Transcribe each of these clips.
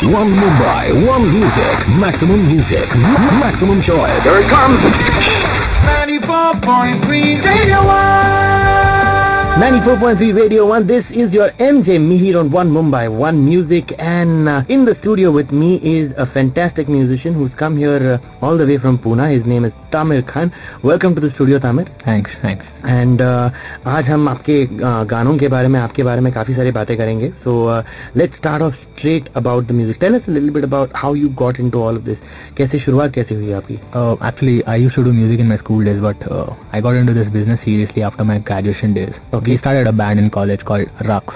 One Mumbai, one music, maximum choice. Here it comes. 94.3 Radio 1. 94.3 Radio 1. This is your MJ Mihir on One Mumbai, One Music, and in the studio with me is a fantastic musician who's come here all the way from Pune. His name is Tamir Khan. Welcome to the studio, Tamir. Thanks. And आज हम आपके गानों के बारे में, आपके बारे में काफी सारी बातें करेंगे. So let's start off straight about the music. Tell us a little bit about how you got into all of this. कैसे शुरुआत कैसे हुई आपकी? Actually, I used to do music in my school days, but I got into this business seriously after my graduation days. Okay. We started a band in college called Rux.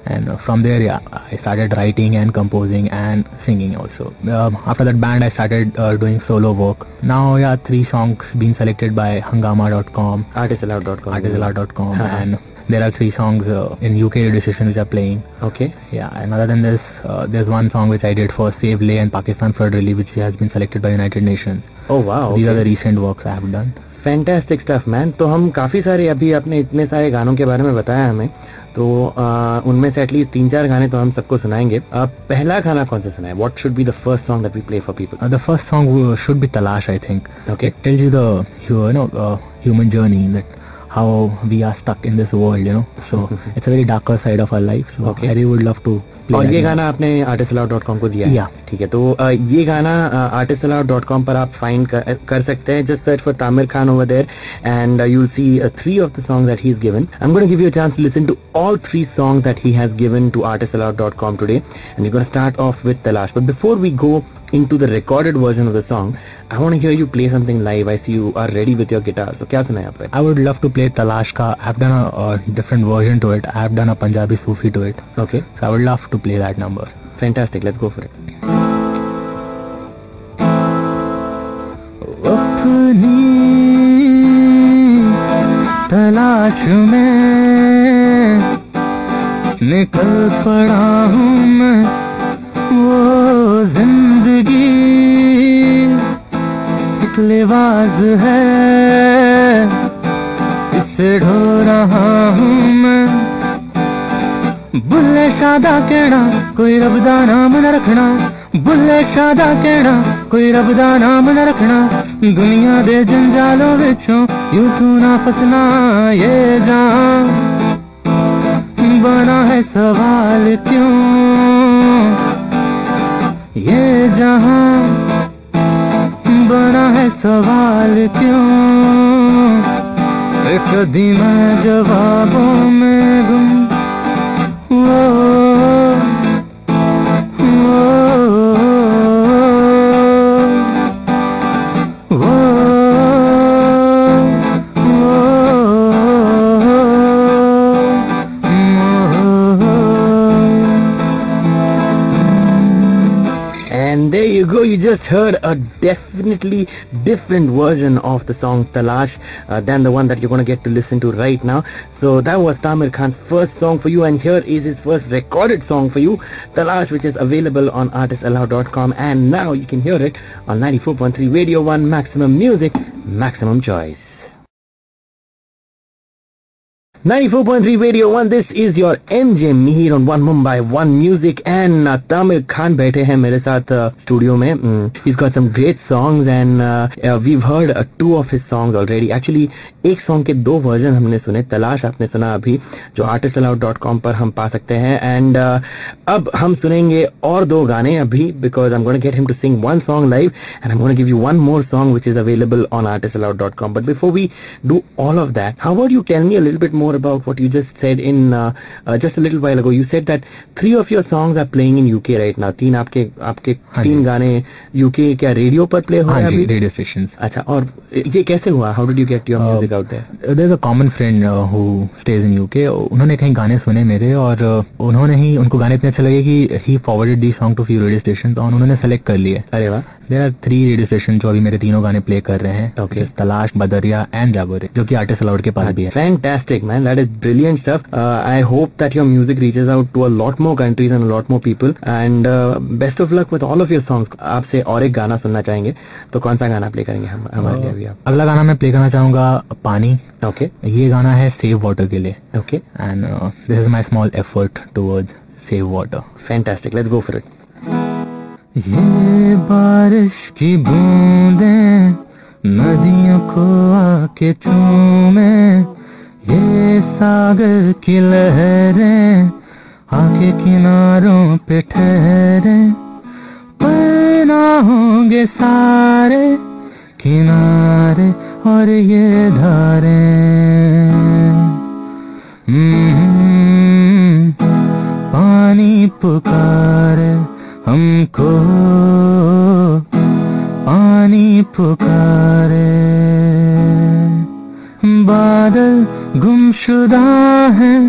And from there, I started writing and composing and singing also. After that band, I started doing solo work. Now, 3 songs being selected by Hungama.com, Artistallowed.com, and there are 3 songs in UK radio stations which are playing. Okay. Yeah, and other than this, there's one song which I did for Save Leh and Pakistan Flood Relief, which has been selected by United Nations. Oh wow. These are the recent works I have done. Fantastic stuff man. तो हम काफी सारे अभी आपने इतने सारे गानों के बारे में बताया हमें, तो उनमें से एटलीस्ट 3-4 गाने तो हम सबको सुनाएंगे. पहला गाना कौन सा सुनाए? What should be the first song that we play for people? The first song should be Talash, I think. Okay. It tells you the human journey, that how we are stuck in this world, So it's a very darker side of our life. So Okay. I really would love to. और ये गाना आपने Artistallowed.com को दिया है? Yeah. ठीक है. तो ये गाना Artistallowed.com पर आप फाइंड कर सकते हैं. Just search for Tamir Khan over there and you'll see 3 of the songs that he's given. I'm going to give you a chance to listen to all 3 songs that he has given to Artistallowed.com today, and we're going to start off with Talash. But before we go into the recorded version of the song, I want to hear you play something live. I see you are ready with your guitar. So क्या सुनाए आप? I would love to play Talash ka. I've done a different version to it. I've done a Punjabi Sufi to it. Okay. So I would love to play that number. Fantastic. Let's go for it. अपनी तलाश में निकल पड़ा हूँ मैं, वो जिंदगी एक लिबास है, इसे ढो रहा हूँ मैं. बुल्ले शादा कहना कोई रब दा नाम न रखना, बुल्ले शादा कहना कोई रब दा नाम न रखना, दुनिया दे जंजालों विचों यूं तू ना फसना. ये जान बना है सवाल क्यों, ये जहां बना है सवाल क्यों, एक दीमा जवाबों में गुम. And there you go, you just heard a definitely different version of the song Talash than the one that you're going to get to listen to right now. So that was Tamir Khan's first song for you, and here is his first recorded song for you, Talash, which is available on Artistallowed.com, and now you can hear it on 94.3 Radio 1, Maximum Music, Maximum Choice. 94.3 Radio 1, this is your MJ Mihir on One Mumbai, One Music, and Tamir Khan बैठे हैं मेरे साथ studio में. He's got some great songs and we've heard 2 of his songs already. Actually एक song के 2 version हमने सुने. तलाश आपने सुना अभी, जो Artistallowed.com पर हम पा सकते हैं, and अब हम सुनेंगे और 2 गाने अभी, because I'm going to get him to sing 1 song live and I'm going to give you 1 more song which is available on Artistallowed.com. But before we do all of that, how about you tell me a little bit more about what you just said in just a little while ago. You said that 3 of your songs are playing in UK right now. 3 आपके 3 गाने UK क्या radio पर play हो रहे हैं अभी? Radio station. अच्छा, और ये कैसे हुआ? How did you get your music out there? There's a common friend who stays in UK. उन्होंने कहीं गाने सुने मेरे, और उनको गाने इतने अच्छे लगे कि he forwarded these songs to few radio stations और उन्होंने सेलेक्ट कर लिए. अरे वाह. There are 3 रेडियो स्टेशन जो अभी मेरे 3 गाने प्ले कर रहे हैं. Okay. तलाश, बदरिया एंड जागोरे, जो कि Artistallowed के पास भी है. Fantastic, man. That is brilliant stuff. I hope that your music reaches out to a lot more countries and a lot more people. And best of luck with all of your songs. आपसे और एक गाना सुनना चाहेंगे, तो कौन सा गाना प्ले करेंगे हमारे लिए अभी आप? अगला गाना मैं प्ले करना चाहूंगा पानी. Okay. ये गाना है सेव वाटर के लिए. Okay. And this is my small effort towards save water. Fantastic. Let's go for it. ये बारिश की बूंदें नदियों को आके चूमे, ये सागर की लहरें आके किनारों पे ठहरे, पर ना होंगे सारे किनारे और ये धारें। पानी पुकारे हमको, पानी पुकारे। बादल गुमशुदा हैं,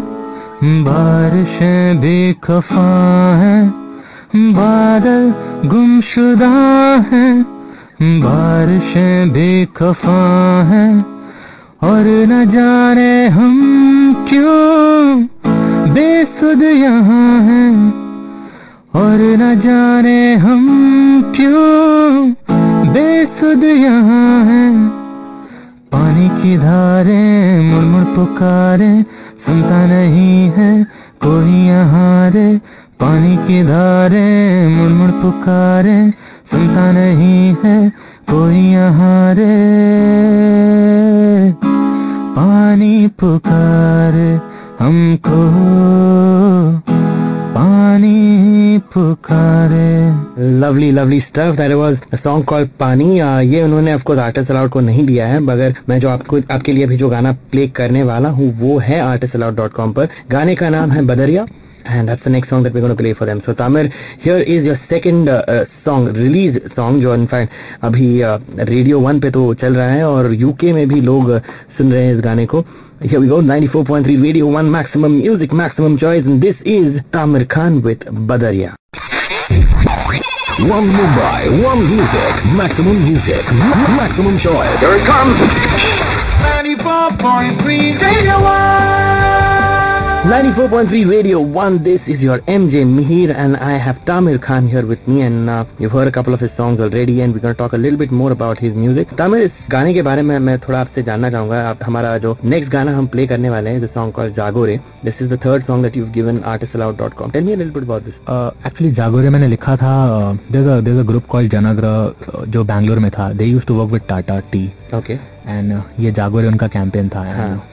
बारिशें बेखफा हैं। बादल गुमशुदा हैं, बारिशें बेखफा हैं। और न जाने हम क्यों बेसुध यहाँ हैं, और न जाने हम क्यों बेसुध यहाँ हैं। पानी की धारें मुड़-मुड़ पुकारे, सुनता नहीं है कोई यहाँ रे। पानी की धारें मुड़-मुड़ पुकारे, सुनता नहीं है कोई यहाँ रे। पानी पुकारे हमको, पानी पुकारे। Lovely lovely stuff, that was a song called पानी। ये उन्होंने ऑफ कोर्स आर्टिस्ट अलाउड को नहीं दिया है, मगर मैं जो आपके लिए अभी जो गाना प्ले करने वाला हूँ वो है artistallowed.com पर। गाने का नाम है बदरिया, and that's the next song that we're going to play for them. So Tamir, here is your second song, release song, जो इनफैक्ट अभी रेडियो 1 पे तो चल रहा है और यूके में भी लोग सुन रहे हैं इस गाने को। Here we go, 94.3 Radio 1, maximum music, maximum choice, and this is Tamir Khan with Badaria. One Mumbai, one music, maximum choice. Here it comes. 94.3 Radio 1. 94.3 Radio 1, this is your MJ Mihir and I have Tamir Khan here with me, and you've heard a couple of his songs already and we're going to talk a little bit more about his music. Tamir, इस गाने के बारे में मैं थोड़ा आपसे जानना चाहूंगा। आप हमारा जो नेक्स्ट गाना हम प्ले करने वाले हैं, the song called Jagore. This is the third song that you've given artistallowed.com. Tell me a little bit about this. Actually Jagore मैंने लिखा था, there's a group called Janagra जो बैंगलोर में था. They used to work with Tata Tea. Okay. And ये जागोरे उनका campaign था।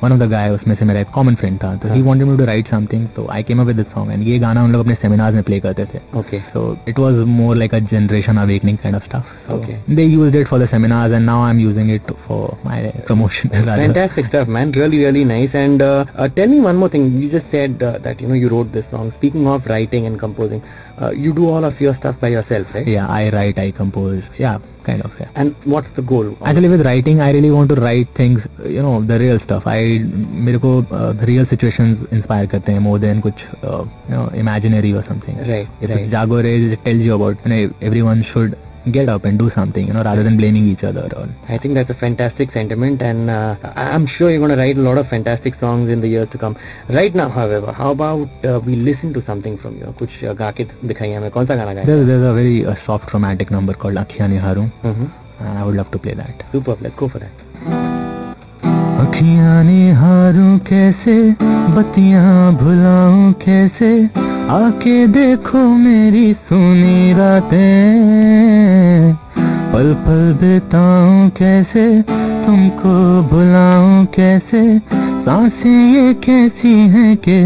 One of the guy उसमें से मेरा एक कॉमन फ्रेंड था, तो he wanted me to write something, तो I came up with this song and ये गाना हम लोग अपने सेमिनार्स में प्ले करते थे। Okay, so it was more like a generation awakening kind of stuff. Okay, they used it for the seminars and now I am using it for my promotion. Fantastic stuff, man. Really nice. And tell me one more thing. You just said that you wrote this song. Speaking of writing and composing, you do all of your stuff by yourself, right? Yeah, I write, I compose. Yeah. Kind of, yeah. And what's the goal? Actually, with writing, I really want to write things, the real stuff. मेरे को real situations inspire करते हैं more than कुछ imaginary or something. Right. Jagore tells you about everyone should get up and do something, rather than blaming each other. I think that's a fantastic sentiment, and I'm sure you're going to write a lot of fantastic songs in the years to come. Right now, however, how about we listen to something from you? कुछ गा के दिखाइए हमें, कौन सा गाना गाएं? There's a very soft romantic number called Akhiyan Niharu. I would love to play that. Super, let's go for that. अखियाँ निहारूं कैसे, बत्तियाँ भुलाऊं कैसे, आके देखो मेरी सुनी रातें, पल पल बिताऊं कैसे, तुमको भुलाऊं कैसे, सांसें ये कैसी हैं कि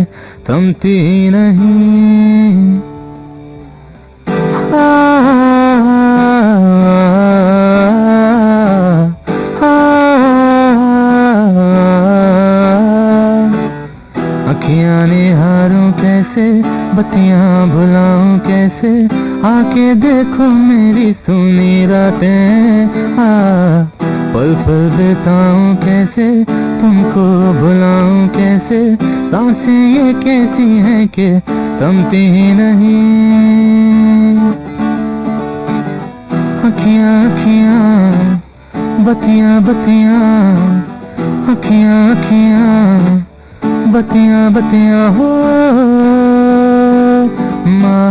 थमती नहीं। अखियाँ निहारूं कैसे, बत्तियाँ भुलाऊं कैसे, आके देखो मेरी सुनी रातें, पल पल बिताऊं कैसे, तुमको भुलाऊं कैसे, सांसें ये कैसी हैं कि थमती ही नहीं। अखियाँ अखियाँ, बत्तियाँ बत्तियाँ, अखियाँ अखियाँ, बत्तियाँ बत्तियाँ हो माँ।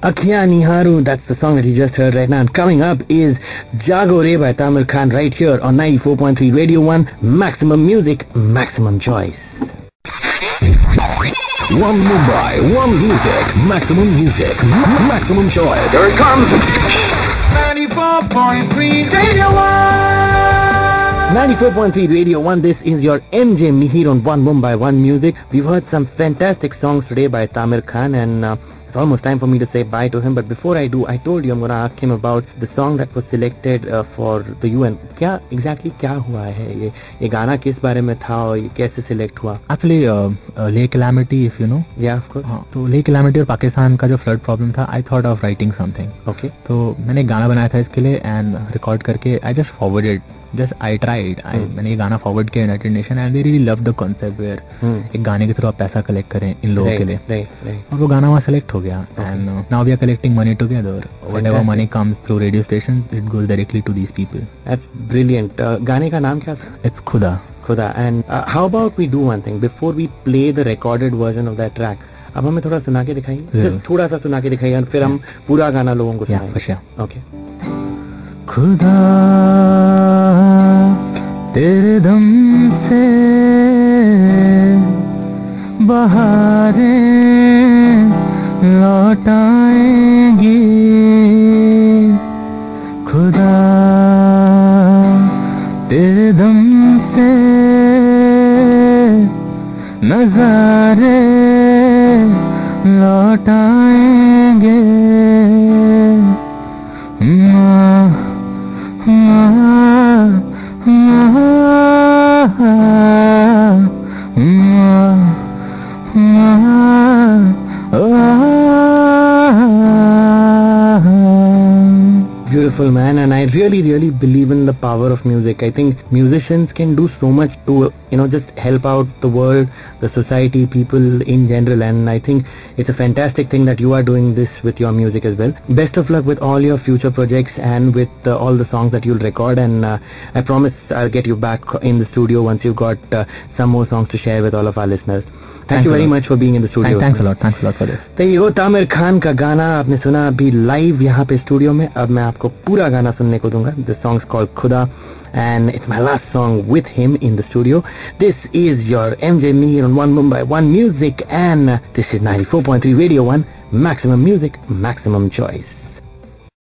Akhiyan Niharu, that's the song that you just heard right now. And coming up is Jagore by Tamir Khan right here on 94.3 Radio 1, maximum music, maximum choice. One Mumbai, one music, maximum choice. Here it comes. 94.3 Radio 1. 94.3 Radio 1, this is your MJ Mihir on One Mumbai, One Music. We've heard some fantastic songs today by Tamir Khan, and it's almost time for me to say bye to him. But before I do, I told you I'm going to ask him about the song that was selected for the UN. क्या exactly क्या हुआ है ये गाना किस बारे में था और ये कैसे select हुआ? Actually, Lake Calamity, if you know. Yeah, of course. हाँ, तो Lake Calamity और पाकिस्तान का जो फ्लड प्रॉब्लम था, I thought of writing something. Okay. तो मैंने गाना बनाया था इसके लिए and रिकॉर्ड करके I just forwarded. I tried. मैंने ये गाना फॉरवर्ड किया United Nation and they really love the concept where एक गाने के थ्रू आप पैसा कलेक्ट करें इन लोगों के लिए, और वो गाना वहाँ सेलेक्ट हो गया and now we are collecting money together. Whatever money comes through radio station it goes directly to these people. That's brilliant. गाने का नाम क्या था? It's Khuda. And how about we do one thing before we play the recorded version of that track. अब हमें थोड़ा सुना के दिखाइए, थोड़ा सा सुना के दिखाइए, और फिर हम पूरा गाना लोगों को सुनाएंगे. ओके. खुदा तेरे दम से बहारें लौट आएंगी, खुदा तेरे दम से नजारे लौट आएंगे. Beautiful, man, and I really believe in the power of music. I think musicians can do so much to, just help out the world, the society, people in general, and I think it's a fantastic thing that you are doing this with your music as well. Best of luck with all your future projects and with all the songs that you'll record, and I promise I'll get you back in the studio once you've got some more songs to share with all of our listeners. Thank you very much for being in the studio. Thanks a lot for this. तो ये वो Tamir Khan का गाना आपने सुना अभी live यहाँ पे स्टूडियो में. अब मैं आपको पूरा गाना सुनने को दूंगा. The song's called Khuda and it's my last song with him in the studio. This is your MJ Mihir on One Mumbai, One Music, and this is 94.3 Radio 1, maximum music, maximum choice.